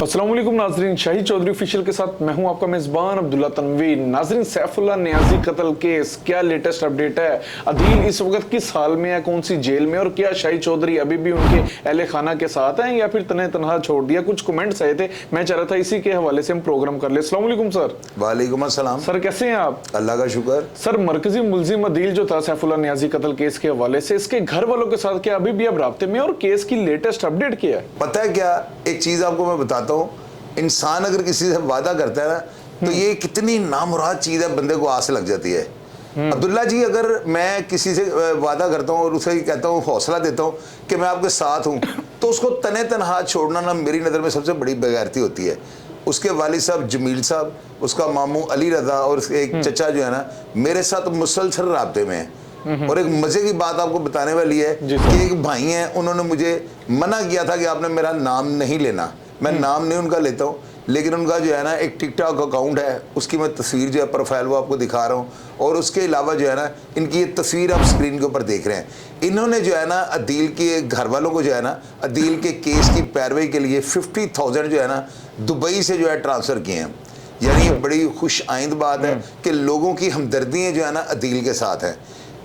अस्सलाम वालेकुम नाजरीन, शाहिद चौधरी ऑफिशियल के साथ मैं हूं आपका मेजबान अब्दुल्ला तनवीर। नाजरीन, सैफुल्लाह नियाजी कत्ल केस, क्या लेटेस्ट अपडेट है? अदील इस वक्त किस हाल में है, कौन सी जेल में, और क्या शाहिद चौधरी अभी भी उनके अहले खाना के साथ हैं या फिर तने तनहा छोड़ दिया? कुछ कमेंट्स आए थे, मैं चाह रहा था इसी के हवाले से हम प्रोग्राम कर ले। अस्सलाम वालेकुम सर। वालेकुम अस्सलाम सर, कैसे हैं आप? अल्लाह का शुक्र। सर, मरकजी मुलजिम अदील जो था सैफुल्लाह नियाजी कत्ल केस के हवाले से, इसके घर वालों के साथ क्या अभी भी अब राब्ते में, और केस की लेटेस्ट अपडेट क्या है? पता है क्या, एक चीज आपको मैं बताता हूँ। इंसान अगर किसी से वादा करता है ना, तो ये कितनी नामुराद चीज है, बंदे को आस लग जाती है। अब्दुल्ला जी, अगर मैं किसी से वादा करता हूँ और उसे कहता हूँ, हौसला देता हूँ कि मैं आपके साथ हूँ, तो उसको तने तनहा छोड़ना ना मेरी नज़र में सबसे बड़ी बेगैरती होती है। उसके वालिद साहब जमील साहब, उसका मामू अली रजा और एक चचा जो है ना, मेरे साथ मुसलसल राब्ते में है। और एक मजे की बात आपको बताने वाली है कि एक भाई हैं, उन्होंने मुझे मना किया था कि आपने मेरा नाम नहीं लेना। मैं नाम नहीं उनका लेता हूँ, लेकिन उनका जो है ना एक टिकटॉक अकाउंट है, उसकी मैं तस्वीर जो है प्रोफाइल वो आपको दिखा रहा हूँ। और उसके अलावा जो है ना, इनकी ये तस्वीर आप स्क्रीन के ऊपर देख रहे हैं। इन्होंने जो है ना अदील के घर वालों को जो है ना अदील के केस की पैरवी के लिए 50,000 जो है ना दुबई से जो है ट्रांसफ़र किए हैं। यानी ये बड़ी खुश आइंद बात है कि लोगों की हमदर्दियाँ जो है ना अदील के साथ हैं।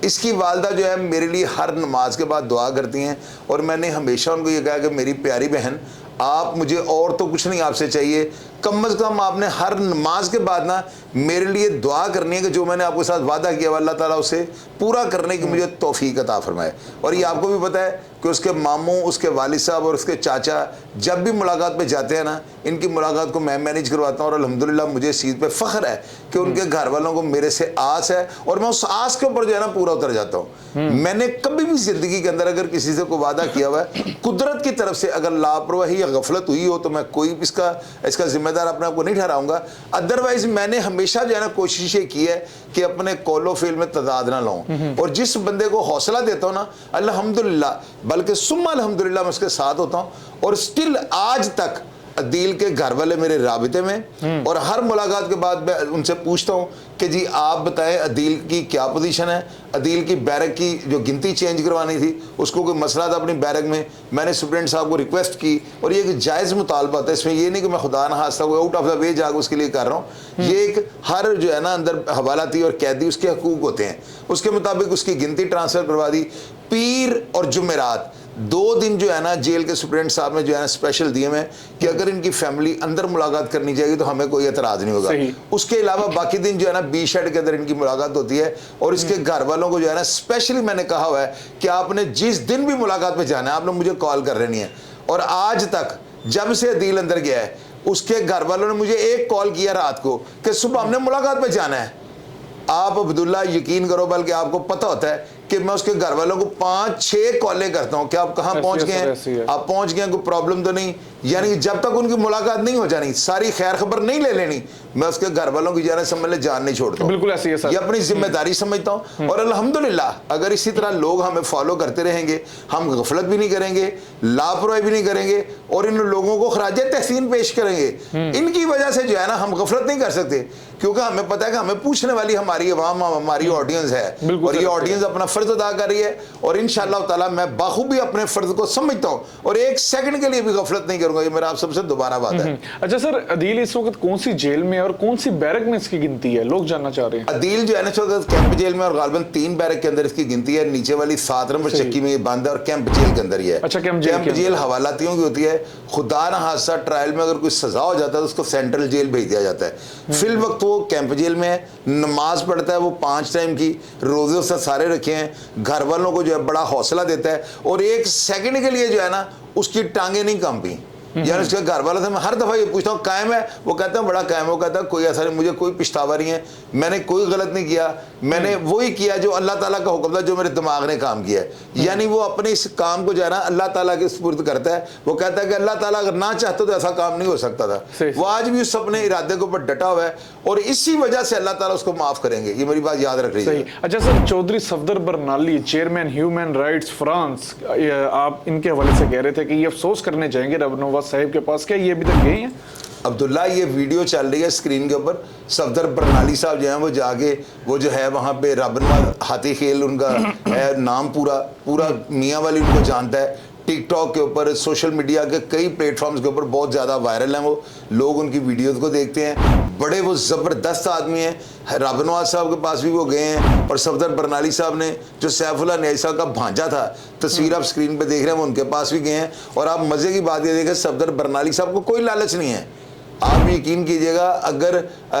इसकी वालदा जो है मेरे लिए हर नमाज के बाद दुआ करती हैं, और मैंने हमेशा उनको ये कहा कि मेरी प्यारी बहन, आप मुझे और तो कुछ नहीं आपसे चाहिए, कम से कम आपने हर नमाज के बाद ना मेरे लिए दुआ करनी है कि जो मैंने आपके साथ वादा किया अल्लाह ताला उसे पूरा करने की मुझे तौफीक अता फरमाए। और ये आपको भी पता है कि उसके मामू, उसके वालिद साहब और उसके चाचा जब भी मुलाकात पे जाते हैं ना, इनकी मुलाकात को मैं मैनेज करवाता हूँ। और अल्हम्दुलिल्लाह मुझे इस चीज़ पे फ़ख्र है कि उनके घर वालों को मेरे से आस है, और मैं उस आस के ऊपर जो है ना पूरा उतर जाता हूँ। मैंने कभी भी ज़िंदगी के अंदर अगर किसी से कोई वादा किया हुआ है, कुदरत की तरफ से अगर लापरवाही या गफलत हुई हो तो मैं कोई इसका जिम्मेदार अपने आप को नहीं ठहराऊंगा। अदरवाइज मैंने हमेशा जो है ना कोशिश ये की है कि अपने कौलो फेल में तजाद ना लाऊं, और जिस बंदे को हौसला देता हूँ ना, अल्हम्दुलिल्लाह बल्कि सुम्मा अल्हम्दुलिल्लाह मैं उसके साथ होता हूँ। और स्टिल आज तक अदील के घर वाले मेरे राबिते में, और हर मुलाकात के बाद मैं उनसे पूछता हूँ कि जी आप बताएं अदील की क्या पोजीशन है, अदील की बैरक की जो गिनती चेंज करवानी थी उसको कोई मसला था अपनी बैरक में, मैंने सुप्रिटेंडेंट साहब को रिक्वेस्ट की, और ये एक जायज़ मुतालबा था। इसमें ये नहीं कि मैं खुदा न हादसा हुआ आउट ऑफ द वे जाकर उसके लिए कर रहा हूँ। ये एक हर जो है ना अंदर हवालाती और कैदी उसके हकूक़ होते हैं, उसके मुताबिक उसकी गिनती ट्रांसफ़र करवा दी। पीर और जुमेरात 2 दिन जो है ना जेल के सुप्रिटेंडेंट साहब ने जो है ना स्पेशल दिए हैं कि अगर इनकी फैमिली अंदर मुलाकात करनी चाहिए तो हमें कोई एतराज़ नहीं होगा। उसके अलावा बाकी दिन जो है ना बी शेड के अंदर इनकी मुलाकात होती है। और इसके घर वालों को जो है ना स्पेशली मैंने कहा हुआ है कि आपने जिस दिन भी मुलाकात पे जाना है आप लोग मुझे कॉल कर रही है। और आज तक जब से अदील अंदर गया है, उसके घर वालों ने मुझे एक कॉल किया रात को कि सुबह हमने मुलाकात पे जाना है। आप अब्दुल्ला यकीन करो, बल्कि आपको पता होता है कि मैं उसके घर वालों को 5-6 कॉलें करता हूँ कि आप कहाँ पहुँच गए हैं, आप पहुँच गए हैं, कोई प्रॉब्लम तो नहीं। यानी जब तक उनकी मुलाकात नहीं हो जानी, सारी खैर खबर नहीं ले लेनी, मैं उसके घर वालों की जाने समझ ले जान नहीं छोड़ता हूँ। बिल्कुल ऐसी है सर, ये अपनी जिम्मेदारी समझता हूँ। और अल्हम्दुलिल्लाह अगर इसी तरह लोग हमें फॉलो करते रहेंगे, हम गफलत भी नहीं करेंगे, लापरवाही भी नहीं करेंगे, और इन लोगों को खराज तहसीन पेश करेंगे। इनकी वजह से जो है ना हम गफलत नहीं कर सकते, क्योंकि हमें पता है कि हमें पूछने वाली हमारी अवाम, हमारी ऑडियंस है, और ये ऑडियंस अपना फर्ज अदा कर रही है। और इंशाअल्लाह ताला मैं बाखूबी अपने फर्ज को समझता हूँ, और एक सेकंड के लिए भी गफलत नहीं करूंगा। ये मेरा आप सबसे दोबारा बात है। अच्छा सर, अदील इस वक्त कौन सी जेल में और कौन सी बैरक में इसकी गिनती है, लोग जानना चाह रहे हैं। अदील जो है ना कैंप जेल में, और गालिबन 3 बैरक के अंदर इसकी गिनती है। नीचे वाली 7 नंबर चक्की में ये बंद है, और कैंप जेल के अंदर ही है। अच्छा, कैंप जेल हवालातियों की होती है। खुदा ना हादसा ट्रायल में अगर कोई सजा हो जाता है तो उसको सेंट्रल जेल भेज दिया जाता है। फिल वक्त वो कैंप जेल में है, नमाज पढ़ता है, वो 5 टाइम की, रोजे उससे सारे रखे हैं, घर वालों को जो है बड़ा हौसला देता है, और एक सेकंड के लिए जो है ना उसकी टांगे नहीं कांपी। यार उसके घर वालों से मैं हर दफ़ा ये पूछता हूँ कायम है, वो कहता है बड़ा कायम है, वो कहता है कोई ऐसा नहीं, मुझे कोई पछतावा नहीं है, मैंने कोई गलत नहीं किया, मैंने वही किया जो अल्लाह ताला का हुक्म था, जो मेरे दिमाग ने काम किया है। यानी वो अपने इस काम को जो है ना अल्लाह ताला के सुपुर्द करता है। वो कहता है कि अल्लाह ताला अगर ना चाहता तो ऐसा काम नहीं हो सकता था। वो आज भी उस अपने इरादे के ऊपर डटा हुआ है, और इसी वजह से अल्लाह ताला उसको माफ़ करेंगे। ये मेरी बात याद रख लीजिए। अच्छा sir, Chaudhary Safdar Barnali, chairman human rights France, आप इनके हवाले से कह रहे थे कि ये अफसोस करने जाएंगे रब नवाज साहिब के पास, क्या ये अभी तक गए हैं? अब्दुल्ला, ये वीडियो चल रही है स्क्रीन के ऊपर, सफदर बरनाली साहब जो हैं वो जाके वो जो है वहाँ पे रबनवाल हाथी खेल उनका है नाम, पूरा मियाँ वाली उनको जानता है। टिकटॉक के ऊपर, सोशल मीडिया के कई प्लेटफॉर्म्स के ऊपर बहुत ज़्यादा वायरल हैं वो, लोग उनकी वीडियोज़ को देखते हैं। बड़े वो ज़बरदस्त आदमी हैं। रबनवाल साहब के पास भी वो गए हैं और सफदर बरनाली साहब ने जो सैफुल्लाह न्याज़ी साहब का भांजा था, तस्वीर आप स्क्रीन पे देख रहे हैं, वो उनके पास भी गए हैं। और आप मज़े की बात ये देखें, सफदर बरनाली साहब को कोई लालच नहीं है। आप यकीन कीजिएगा, अगर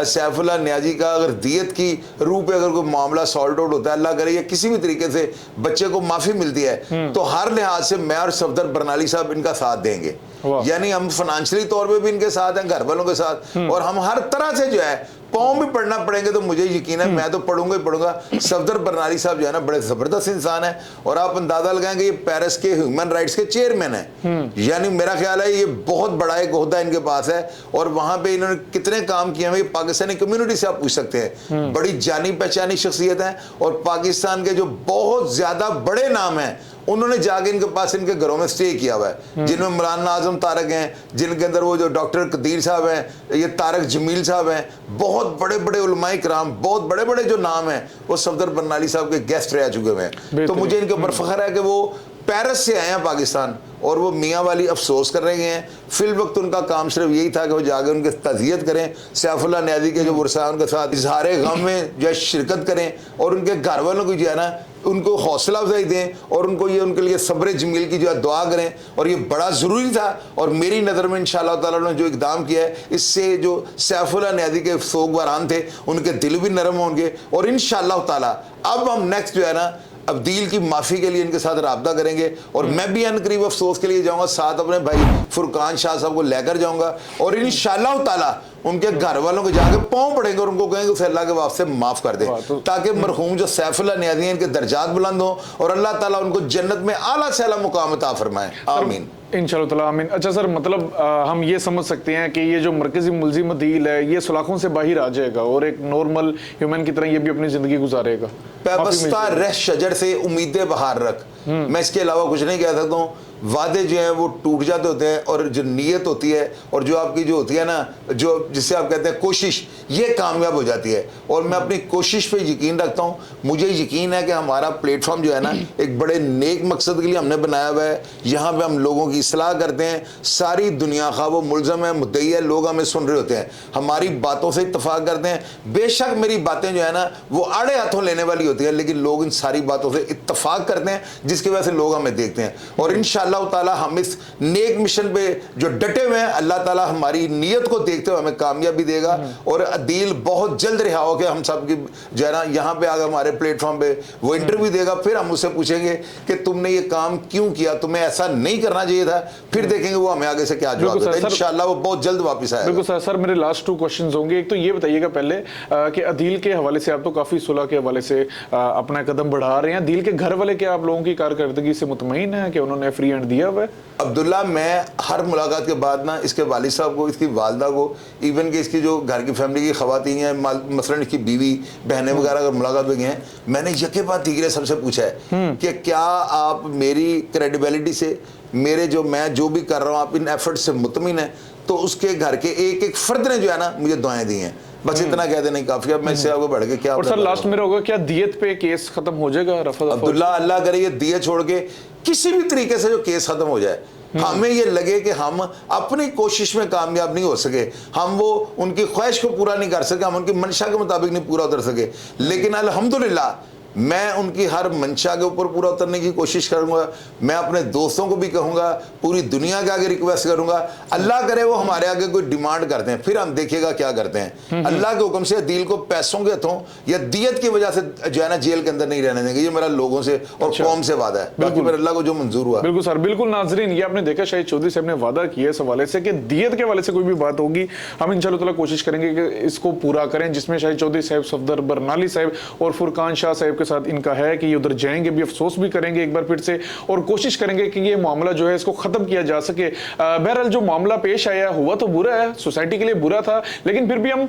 सैफुल्लाह न्याज़ी का अगर दियत की रूह पे अगर कोई मामला सॉल्ट आउट होता है, अल्लाह करे या किसी भी तरीके से बच्चे को माफ़ी मिलती है, तो हर लिहाज से मैं और सफदर बरनाली साहब इनका साथ देंगे। यानी हम फाइनेंशियली तौर पे भी इनके साथ हैं, घर वालों के साथ, और हम हर तरह से जो है पाँव भी पढ़ना पड़ेंगे तो मुझे यकीन है मैं तो पढ़ूंगा ही पढ़ूंगा। सफदर बरनाली साहब जो है ना बड़े ज़बरदस्त इंसान है, और आप अंदाजा लगाएंगे ये पेरिस के ह्यूमन राइट्स के चेयरमैन है। यानी मेरा ख्याल है ये बहुत बड़ा एक ओहदा इनके पास है, और वहाँ पे इन्होंने कितने काम किए हैं पाकिस्तानी कम्युनिटी से आप पूछ सकते हैं। बड़ी जानी पहचानी शख्सियत है, और पाकिस्तान के जो बहुत ज़्यादा बड़े नाम हैं उन्होंने जाके इनके पास इनके घरों में स्टे किया हुआ है, जिनमें मौलाना आजम तारक हैं, जिनके अंदर वो जो डॉक्टर कदीर साहब हैं, ये तारक जमील साहब हैं, बहुत बड़े बड़े उलमाए कराम, बहुत बड़े बड़े जो नाम हैं वो सफदर बरनाली साहब के गेस्ट रह चुके हुए हैं। तो मुझे इनके ऊपर फख्र है कि वो पेरिस से आए हैं पाकिस्तान, और वो मियाँ वाली अफसोस कर रहे हैं। फिल वक्त उनका काम सिर्फ यही था कि वो जाकर उनके तज़ियत करें, सैफुल्लाह न्याज़ी के जो वर्सा उनके साथ इजहार गम में जो है शिरकत करें, और उनके घर वालों को जो है ना उनको हौसला अफजाई दें, और उनको ये उनके लिए सब्र जमील की जो है दुआ करें। और ये बड़ा ज़रूरी था, और मेरी नज़र में इंशाअल्लाह ताला ने जो इक़दाम किया है, इससे जो सैफुल्लाह न्याज़ी के सोगवारान थे उनके दिल भी नरम होंगे, और इंशाअल्लाह ताला अब हम नेक्स्ट जो है ना अब्दील की माफ़ी के लिए इनके साथ राब्ता करेंगे, और मैं भी अनकरीब अफसोस के लिए जाऊंगा, साथ अपने भाई फुरकान शाह साहब को लेकर जाऊंगा, और इंशाअल्लाह ताला उनके घर वालों को जाके पाँव पड़ेंगे और उनको कहेंगे उसे अल्लाह के वास्ते माफ़ कर दे, ताकि मरहूम जो सैफुल्लाह न्याज़ी हैं इनके दर्जात बुलंद हों, और अल्लाह ताला उनको जन्नत में आला से आला मुकाम अता फरमाए। आमीन इंशाअल्लाह ताला आमीन। अच्छा सर, मतलब हम ये समझ सकते हैं कि ये जो मरकजी मुलजिम अदील है ये सलाखों से बाहर आ जाएगा और एक नॉर्मल ह्यूमन की तरह ये भी अपनी ज़िंदगी गुजारेगा। पैबस्ता रह शजर से उम्मीदें बहार रख, मैं इसके अलावा कुछ नहीं कह सकता हूँ। वादे जो हैं वो टूट जाते होते हैं, और जो नीयत होती है और जो आपकी जो होती है ना, जो जिससे आप कहते हैं कोशिश, ये कामयाब हो जाती है। और मैं अपनी कोशिश पे यकीन रखता हूँ। मुझे यकीन है कि हमारा प्लेटफॉर्म जो है ना एक बड़े नेक मकसद के लिए हमने बनाया हुआ है। यहाँ पे हम लोगों की इस्लाह करते हैं, सारी दुनिया खा वो मुल्ज़म है, मुद्दई है, लोग हमें सुन रहे होते हैं, हमारी बातों से इत्तफाक करते हैं। बेशक मेरी बातें जो है ना वो आड़े हाथों लेने वाली होती है, लेकिन लोग इन सारी बातों से इत्तफाक करते हैं, जिसकी वजह से लोग हमें देखते हैं। और इंशाअल्लाह ताला हम इस नेक मिशन पे जो डटे हुए हैं, अल्लाह ताला हमारी नीयत को देखते हुए हमें कामयाबी देगा, और अदील बहुत जल्द रिहा होकर हम सब की जो है ना यहाँ पे आकर हमारे प्लेटफॉर्म पे वो इंटरव्यू देगा। फिर हम उससे पूछेंगे कि तुमने ये काम क्यों किया, तुम्हें ऐसा नहीं करना चाहिए था, फिर देखेंगे वो हमें आगे से क्या जवाब देता है। इंशाअल्लाह वो बहुत जल्द वापस आएगा। बिल्कुल सर। सर मेरे लास्ट 2 क्वेश्चंस होंगे। एक तो ये बताइएगा पहले कि अदील के हवाले से आप तो काफी सुलह के हवाले से अपना कदम बढ़ा रहे हैं, अदील के घर वाले क्या आप लोगों की कारकर्दगी से मुतमईन है कि उन्होंने फ्री हैंड दिया हुआ है? अब्दुल्ला, मैं हर मुलाकात के बाद ना इसके वालिद साहब को, इसकी वालदा को, इवन कि इसकी जो घर की फैमिली की खवातीन हैं, मसलन इसकी बीवी बहनें वगैरह अगर मुलाकात में गए हैं, मैंने यके बात तीसरे सबसे पूछा है कि क्या आप मेरी क्रेडिबिलिटी से, मेरे जो मैं जो भी कर रहा हूँ, आप इन एफर्ट से मुतमिन है? तो उसके घर के एक एक फर्द ने जो है ना मुझे दुआएं दी हैं। बस इतना कह देना काफी। अब मैं इससे आगे बढ़ के क्या, और सर लास्ट मेरा होगा, क्या दियत पे केस खत्म हो जाएगा रफा दफा? अब्दुल्ला, अल्लाह करे ये दियत छोड़ के किसी भी तरीके से जो केस खत्म हो जाए, हमें ये लगे कि हम अपनी कोशिश में कामयाब नहीं हो सके, हम वो उनकी ख्वाहिश को पूरा नहीं कर सके, हम उनकी मंशा के मुताबिक नहीं पूरा उतर सके, लेकिन अल्हम्दुलिल्लाह मैं उनकी हर मंशा के ऊपर पूरा उतरने की कोशिश करूंगा। मैं अपने दोस्तों को भी कहूंगा, पूरी दुनिया के आगे रिक्वेस्ट करूंगा, अल्लाह करे वो हमारे आगे कोई डिमांड करते हैं, फिर हम देखिएगा क्या करते हैं। अल्लाह के हुक्म से अदील को पैसों के हथों या दियत की वजह से जो है ना जेल के अंदर नहीं रहने देंगे। ये मेरा लोगों से और कौम से वादा है, बाकी मेरे अल्लाह को जो मंजूर हुआ। बिल्कुल सर, बिल्कुल नाजरीन, ये आपने देखा शाहिद चौधरी साहब ने वादा किया इस हवाले से कि दियत के हवाले से कोई भी बात होगी हम इंशाअल्लाह ताला कोशिश करेंगे कि इसको पूरा करें, जिसमें शाहिद चौधरी साहब, सफदर बरनाली साहब और फुरकान शाह साहब के साथ इनका है कि ये उधर जाएंगे भी, अफसोस भी करेंगे एक बार फिर से, और कोशिश करेंगे कि ये मामला जो है इसको खत्म किया जा सके। बहरहाल जो मामला पेश आया हुआ तो बुरा है, सोसाइटी के लिए बुरा था, लेकिन फिर भी हम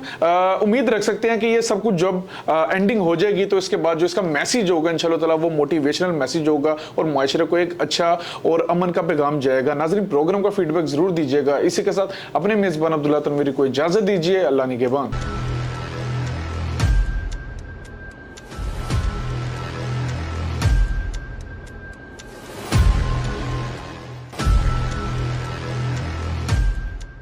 उम्मीद रख सकते हैं कि ये सब कुछ जब एंडिंग हो जाएगी तो इसके बाद जो इसका मैसेज होगा इंशाल्लाह ताला वो मोटिवेशनल मैसेज होगा और माशरे को एक अच्छा और अमन का पैगाम जाएगा। नाज़रीन, प्रोग्राम का फीडबैक जरूर दीजिएगा। इसी के साथ अपने मेजबान अब्दुल्ला तनवीरी को इजाजत दीजिए। अल्लाह निगहबान।